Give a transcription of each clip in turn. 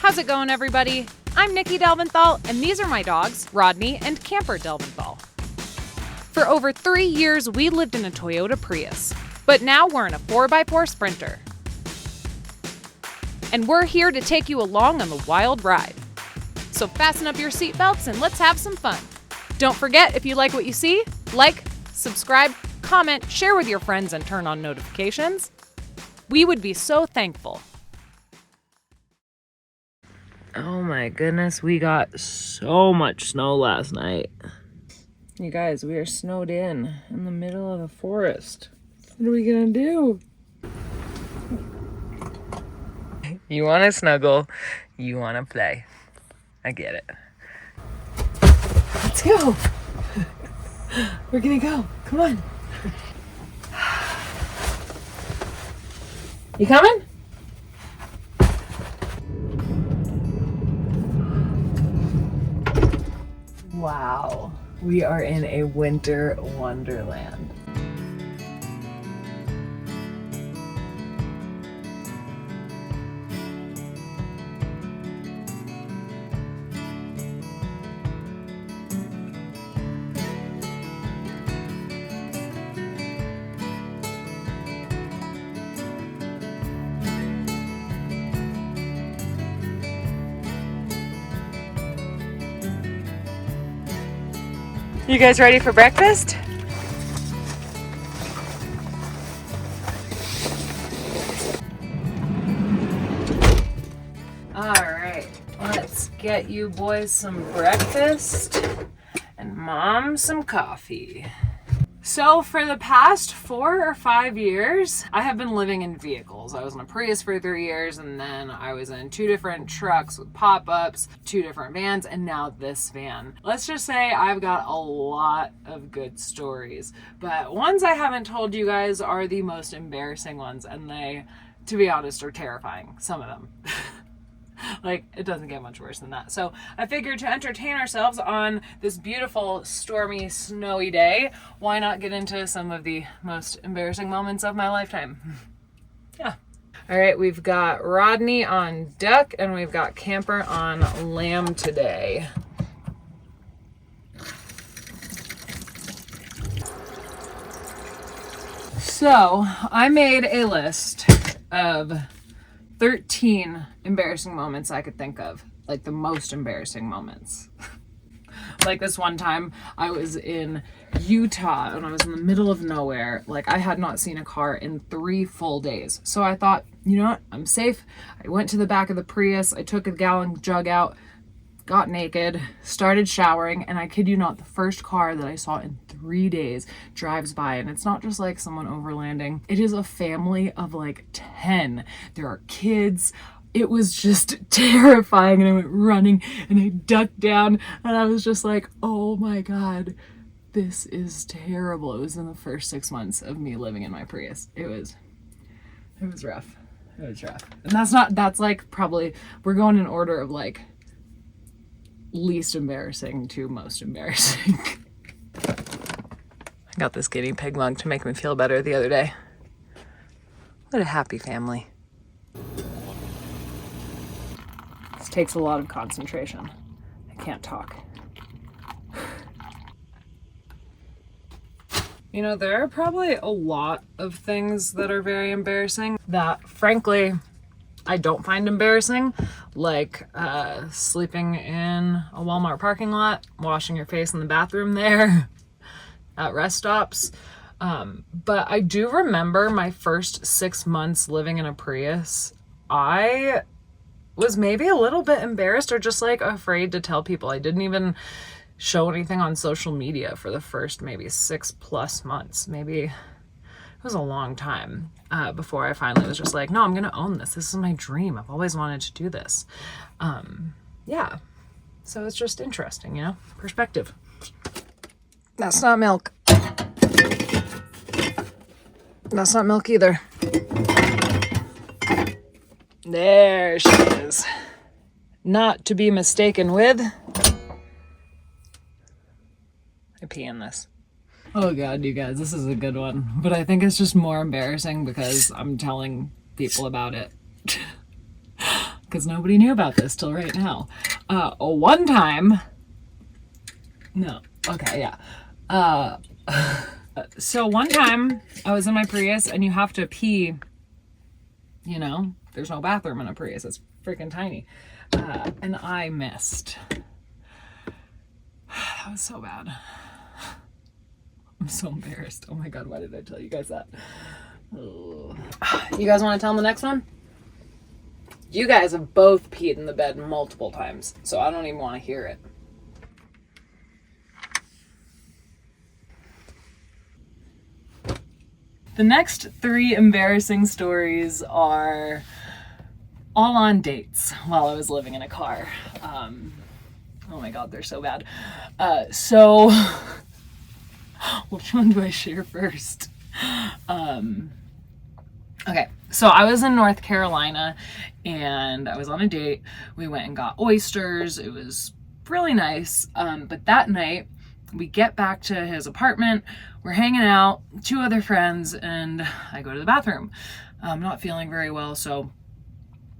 How's it going, everybody? I'm Nikki Delventhal, and these are my dogs, Rodney and Camper Delventhal. For over 3 years, we lived in a Toyota Prius, but now we're in a 4x4 Sprinter. And we're here to take you along on the wild ride. So fasten up your seatbelts and let's have some fun. Don't forget, if you like what you see, like, subscribe, comment, share with your friends, and turn on notifications. We would be so thankful. Oh my goodness, we got so much snow last night. You guys, we are snowed in the middle of the forest. What are we gonna do? You wanna snuggle, you wanna play. I get it. Let's go. We're gonna go, come on. You coming? Wow, we are in a winter wonderland. You guys ready for breakfast? All right, let's get you boys some breakfast and mom some coffee. So for the past 4 or 5 years, I have been living in vehicles. I was in a Prius for 3 years, and then I was in 2 different trucks with pop-ups, 2 different vans, and now this van. Let's just say I've got a lot of good stories, but ones I haven't told you guys are the most embarrassing ones, and they, to be honest, are terrifying, some of them. Like, it doesn't get much worse than that. So I figured to entertain ourselves on this beautiful, stormy, snowy day, why not get into some of the most embarrassing moments of my lifetime? Yeah. All right, we've got Rodney on duck and we've got Camper on lamb today. So I made a list of 13 embarrassing moments I could think of, like the most embarrassing moments. Like this one time I was in Utah and I was in the middle of nowhere. Like I had not seen a car in 3 full days. So I thought, you know what, I'm safe. I went to the back of the Prius, I took a gallon jug out, got naked, started showering, and I kid you not, the first car that I saw in 3 days drives by, and it's not just like someone overlanding. It is a family of like 10. There are kids. It was just terrifying, and I went running and I ducked down and I was just like, oh my God, this is terrible. It was in the first 6 months of me living in my Prius. It was rough. It was rough. And that's like probably, we're going in order of like least embarrassing to most embarrassing. I got this guinea pig mug to make me feel better the other day. What a happy family. This takes a lot of concentration. I can't talk. You know, there are probably a lot of things that are very embarrassing that, frankly, I don't find embarrassing, like sleeping in a Walmart parking lot, washing your face in the bathroom there, at rest stops. But I do remember my first 6 months living in a Prius, I was maybe a little bit embarrassed or just like afraid to tell people. I didn't even show anything on social media for the first maybe 6+ months. Maybe it was a long time before I finally was just like, no, I'm gonna own this. This is my dream. I've always wanted to do this. Yeah, so it's just interesting, you know, perspective. That's not milk. That's not milk either. There she is. Not to be mistaken with. I pee in this. Oh God, you guys, this is a good one. But I think it's just more embarrassing because I'm telling people about it. because nobody knew about this till right now. One time, no, okay, yeah. So one time I was in my Prius, and you have to pee, you know, there's no bathroom in a Prius. It's freaking tiny. And I missed. That was so bad. I'm so embarrassed. Oh my God, why did I tell you guys that? Oh. You guys want to tell them the next one? You guys have both peed in the bed multiple times, so I don't even want to hear it. The next 3 embarrassing stories are all on dates while I was living in a car. Oh my God, they're so bad. So which one do I share first? Okay, so I was in North Carolina and I was on a date. We went and got oysters. It was really nice. But that night we get back to his apartment. We're hanging out, 2 other friends, and I go to the bathroom. I'm not feeling very well, so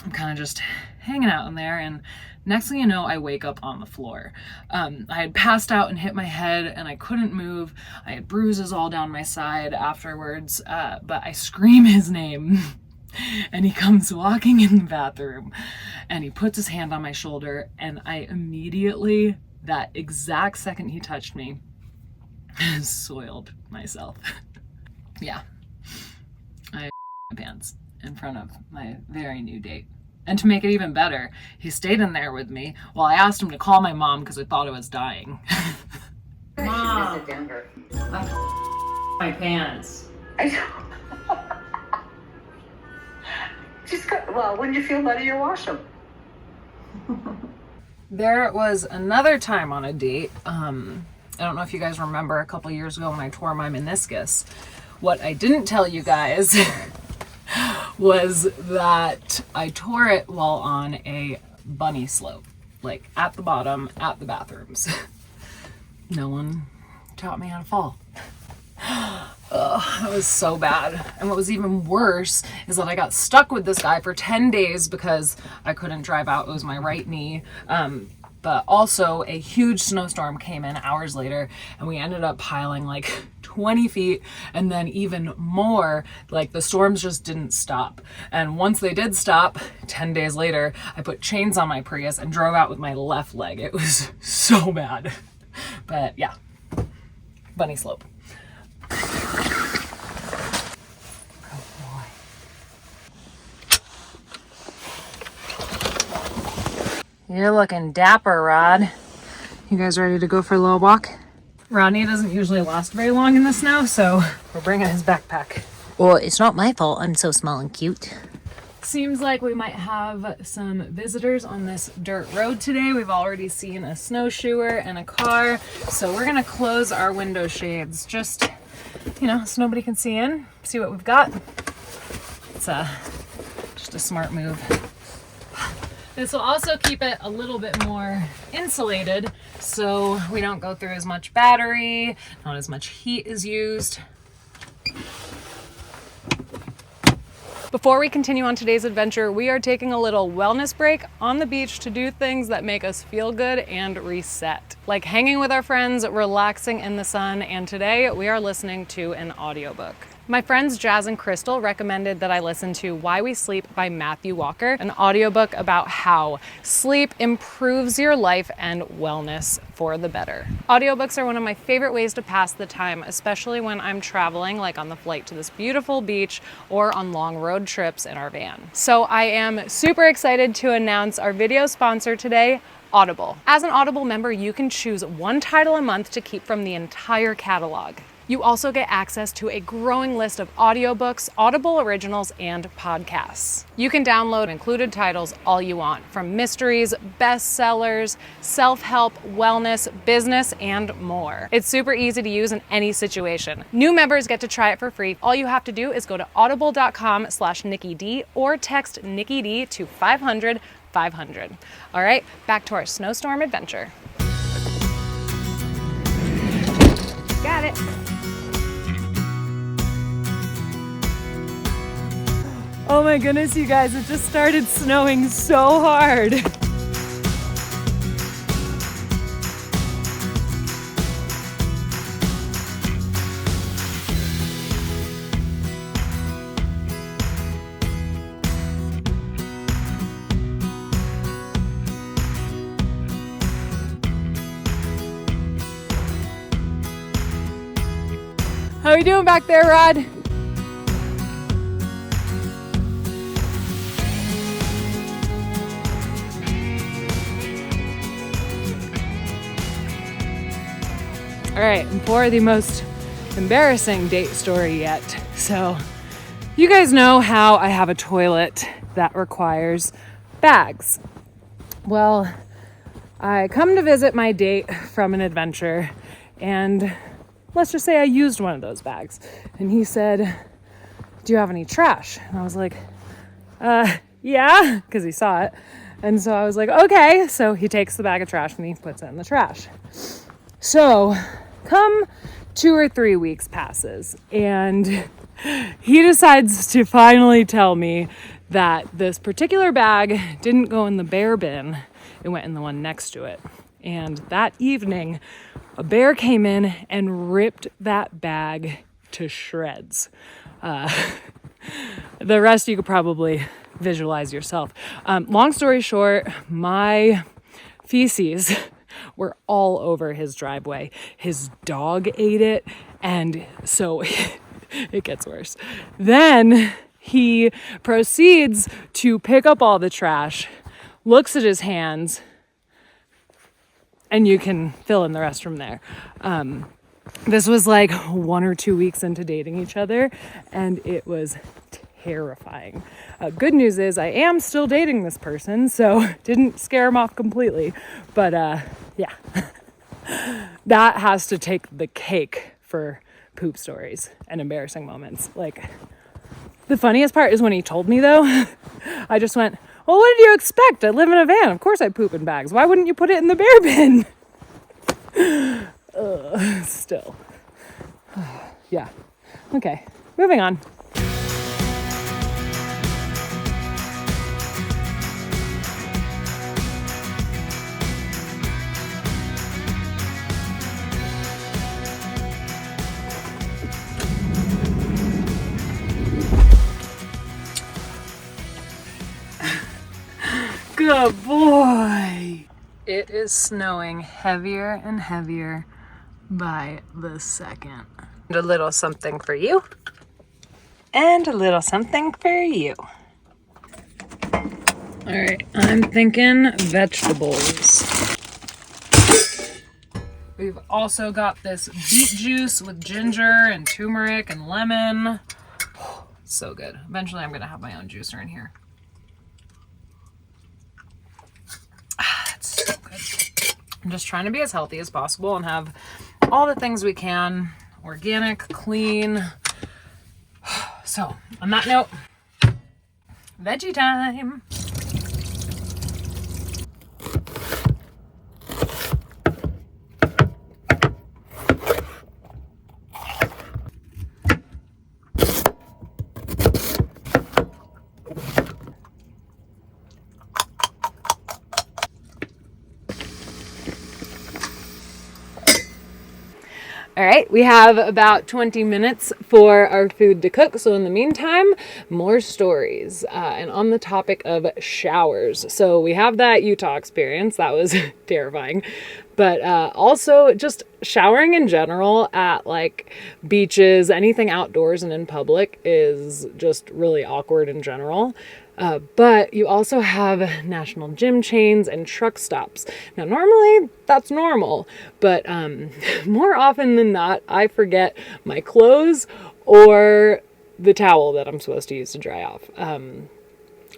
I'm kind of just hanging out in there, and next thing you know, I wake up on the floor. I had passed out and hit my head, and I couldn't move. I had bruises all down my side afterwards, but I scream his name, and he comes walking in the bathroom, and he puts his hand on my shoulder, and I immediately, that exact second he touched me, soiled myself. Yeah. I my pants in front of my very new date. And to make it even better, he stayed in there with me while I asked him to call my mom because I thought I was dying. Mom, my pants. Just go, well, when you feel better, you wash them. There was another time on a date. I don't know if you guys remember a couple years ago when I tore my meniscus. What I didn't tell you guys was that I tore it while on a bunny slope, like at the bottom, at the bathrooms. No one taught me how to fall. That was so bad. And what was even worse is that I got stuck with this guy for 10 days because I couldn't drive out. It was my right knee. But also a huge snowstorm came in hours later, and we ended up piling like 20 feet, and then even more. Like the storms just didn't stop. And once they did stop, 10 days later, I put chains on my Prius and drove out with my left leg. It was so bad. But yeah, bunny slope. You're looking dapper, Rod. You guys ready to go for a little walk? Rodney doesn't usually last very long in the snow, so we're bringing his backpack. Well, it's not my fault I'm so small and cute. Seems like we might have some visitors on this dirt road today. We've already seen a snowshoer and a car, so we're gonna close our window shades just, you know, so nobody can see in, see what we've got. It's just a smart move. This will also keep it a little bit more insulated so we don't go through as much battery, not as much heat is used. Before we continue on today's adventure, we are taking a little wellness break on the beach to do things that make us feel good and reset. Like hanging with our friends, relaxing in the sun, and today we are listening to an audiobook. My friends Jazz and Crystal recommended that I listen to Why We Sleep by Matthew Walker, an audiobook about how sleep improves your life and wellness for the better. Audiobooks are one of my favorite ways to pass the time, especially when I'm traveling, like on the flight to this beautiful beach or on long road trips in our van. So I am super excited to announce our video sponsor today, Audible. As an Audible member, you can choose one title a month to keep from the entire catalog. You also get access to a growing list of audiobooks, Audible originals, and podcasts. You can download included titles all you want, from mysteries, bestsellers, self-help, wellness, business, and more. It's super easy to use in any situation. New members get to try it for free. All you have to do is go to audible.com/NikkiD or text NikkiD to 500-500. All right, back to our snowstorm adventure. Got it. Oh my goodness, you guys, it just started snowing so hard. How are you doing back there, Rod? All right, and for the most embarrassing date story yet. So you guys know how I have a toilet that requires bags. Well, I come to visit my date from an adventure, and let's just say I used one of those bags. And he said, do you have any trash? And I was like, yeah, because he saw it. And so I was like, okay. So he takes the bag of trash and he puts it in the trash. So come 2 or 3 weeks passes, and he decides to finally tell me that this particular bag didn't go in the bear bin. It went in the one next to it. And that evening, a bear came in and ripped that bag to shreds. The rest you could probably visualize yourself. Long story short, my feces were all over his driveway. His dog ate it, and so it gets worse. Then he proceeds to pick up all the trash, looks at his hands, and you can fill in the rest from there. This was like 1 or 2 weeks into dating each other, and it was terrifying. Good news is I am still dating this person, so didn't scare him off completely. But yeah, that has to take the cake for poop stories and embarrassing moments. Like, the funniest part is when he told me, though, I just went, well, what did you expect? I live in a van. Of course I poop in bags. Why wouldn't you put it in the bear bin? Still. Yeah. Okay. Moving on. Good boy. It is snowing heavier and heavier by the second. And a little something for you. And a little something for you. All right, I'm thinking vegetables. We've also got this beet juice with ginger and turmeric and lemon. So good. Eventually I'm gonna have my own juicer in here. It's so good. I'm just trying to be as healthy as possible and have all the things we can. Organic, clean. So, on that note, veggie time. All right, we have about 20 minutes for our food to cook. So in the meantime, more stories. And on the topic of showers. So we have that Utah experience. That was terrifying. But also just showering in general at like beaches, anything outdoors and in public is just really awkward in general. But you also have national gym chains and truck stops. Now, normally that's normal, but more often than not, I forget my clothes or the towel that I'm supposed to use to dry off.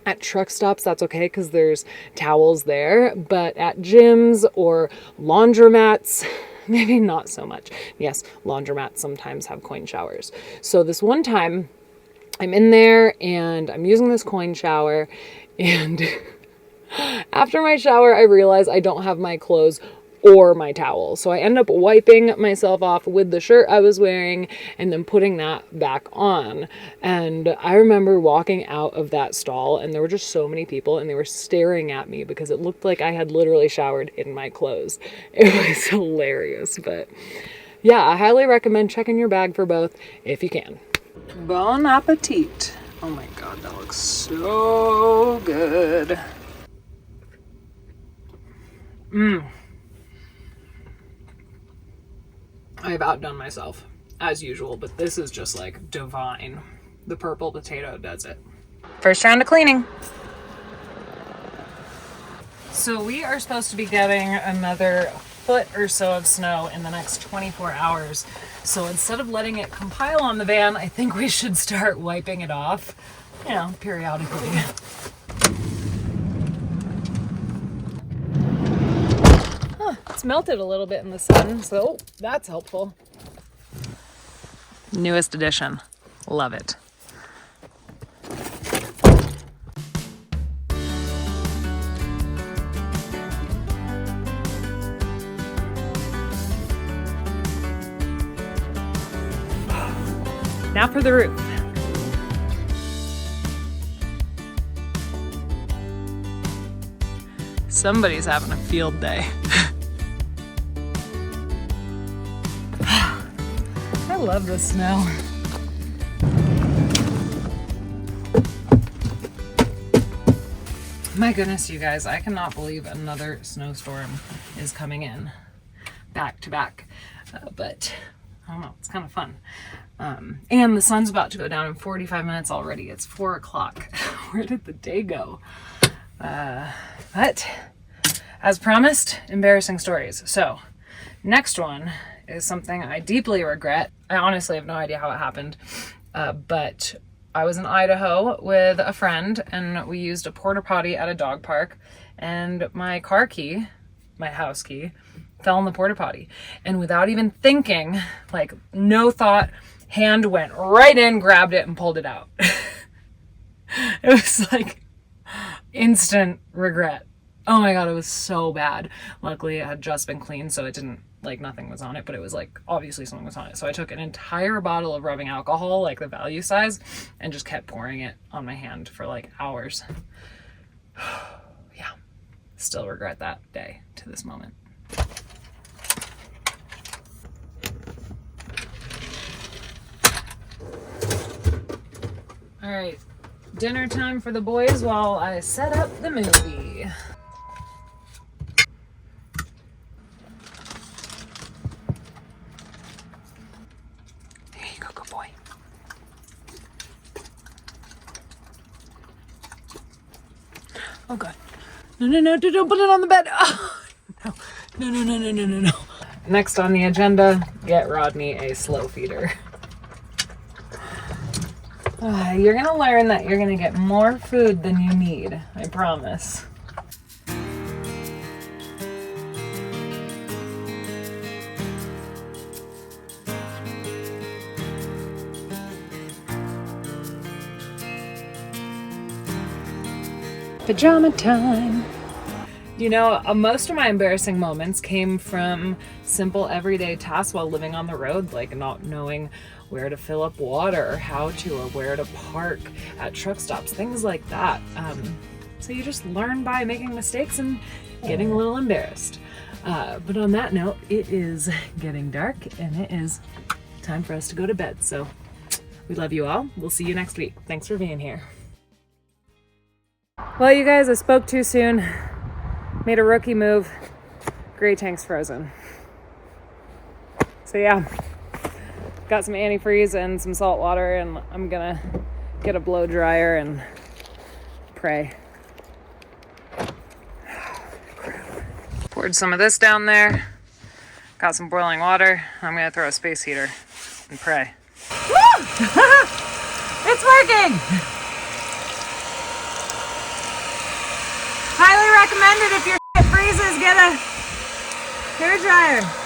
At truck stops, that's okay because there's towels there, but at gyms or laundromats, maybe not so much. Yes, laundromats sometimes have coin showers. So this one time, I'm in there and I'm using this coin shower, and after my shower, I realize I don't have my clothes or my towel. So I end up wiping myself off with the shirt I was wearing and then putting that back on. And I remember walking out of that stall and there were just so many people and they were staring at me because it looked like I had literally showered in my clothes. It was hilarious, but yeah, I highly recommend checking your bag for both if you can. Bon appetit. Oh my God, that looks so good. I've outdone myself as usual, but this is just like divine. The purple potato does it. First round of cleaning. So we are supposed to be getting another foot or so of snow in the next 24 hours. So instead of letting it compile on the van, I think we should start wiping it off, you know, periodically. It's melted a little bit in the sun, so that's helpful. Newest edition. Love it. Now for the roof. Somebody's having a field day. I love the snow. My goodness, you guys, I cannot believe another snowstorm is coming in back to back. But I don't know, it's kind of fun. And the sun's about to go down in 45 minutes already. It's 4 o'clock. Where did the day go? But as promised, embarrassing stories. So next one is something I deeply regret. I honestly have no idea how it happened. But I was in Idaho with a friend and we used a porta potty at a dog park, and my car key, my house key, fell in the porta potty. And without even thinking, like no thought, hand went right in, grabbed it and pulled it out. It was like instant regret. Oh my God, it was so bad. Luckily it had just been cleaned, so it didn't, like nothing was on it, but it was like obviously something was on it. So I took an entire bottle of rubbing alcohol, like the value size, and just kept pouring it on my hand for like hours. Yeah, still regret that day to this moment. All right, dinner time for the boys while I set up the movie. Here you go, good boy. Oh God. No, don't put it on the bed. Oh, no. Next on the agenda, get Rodney a slow feeder. You're gonna learn that you're gonna get more food than you need, I promise. Pajama time. You know, most of my embarrassing moments came from simple everyday tasks while living on the road, like not knowing where to fill up water or how to, or where to park at truck stops, things like that. So you just learn by making mistakes and getting a little embarrassed. But on that note, it is getting dark and it is time for us to go to bed. So we love you all. We'll see you next week. Thanks for being here. Well, you guys, I spoke too soon. Made a rookie move. Gray tank's frozen. So yeah, got some antifreeze and some salt water, and I'm gonna get a blow dryer and pray. Poured some of this down there. Got some boiling water. I'm gonna throw a space heater and pray. Woo! It's working! Highly recommended if your shit freezes, get a hair dryer.